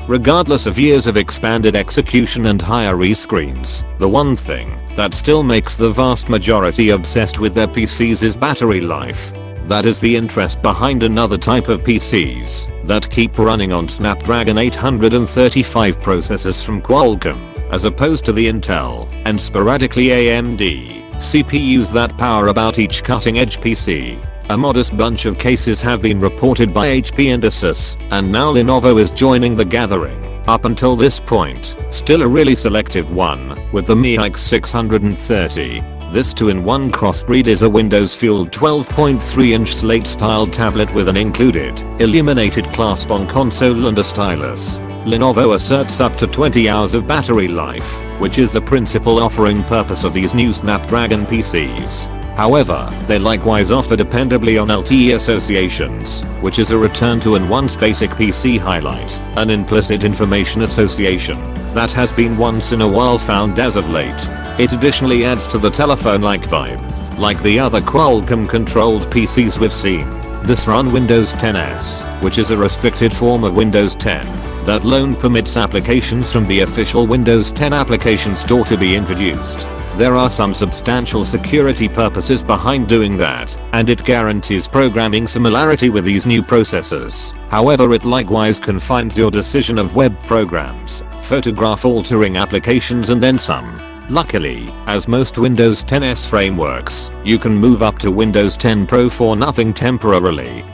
Regardless of years of expanded execution and higher rescreens, the one thing that still makes the vast majority obsessed with their PCs is battery life. That is the interest behind another type of PCs that keep running on Snapdragon 835 processors from Qualcomm, as opposed to the Intel and sporadically AMD CPUs that power about each cutting-edge PC. A modest bunch of cases have been reported by HP and Asus, and now Lenovo is joining the gathering. Up until this point, still a really selective one, with the Miix 630. This 2-in-1 crossbreed is a Windows-fueled 12.3-inch slate-style tablet with an included, illuminated clasp on console and a stylus. Lenovo asserts up to 20 hours of battery life, which is the principal offering purpose of these new Snapdragon PCs. However, they likewise offer dependably on LTE associations, which is a return to an once basic PC highlight, an implicit information association that has been once in a while found as of late. It additionally adds to the telephone-like vibe, like the other Qualcomm-controlled PCs we've seen. This run Windows 10s, which is a restricted form of Windows 10, that alone permits applications from the official Windows 10 application store to be introduced. There are some substantial security purposes behind doing that, and it guarantees programming similarity with these new processors. However, it likewise confines your decision of web programs, photograph altering applications and then some. Luckily, as most Windows 10s frameworks, you can move up to Windows 10 Pro for nothing temporarily.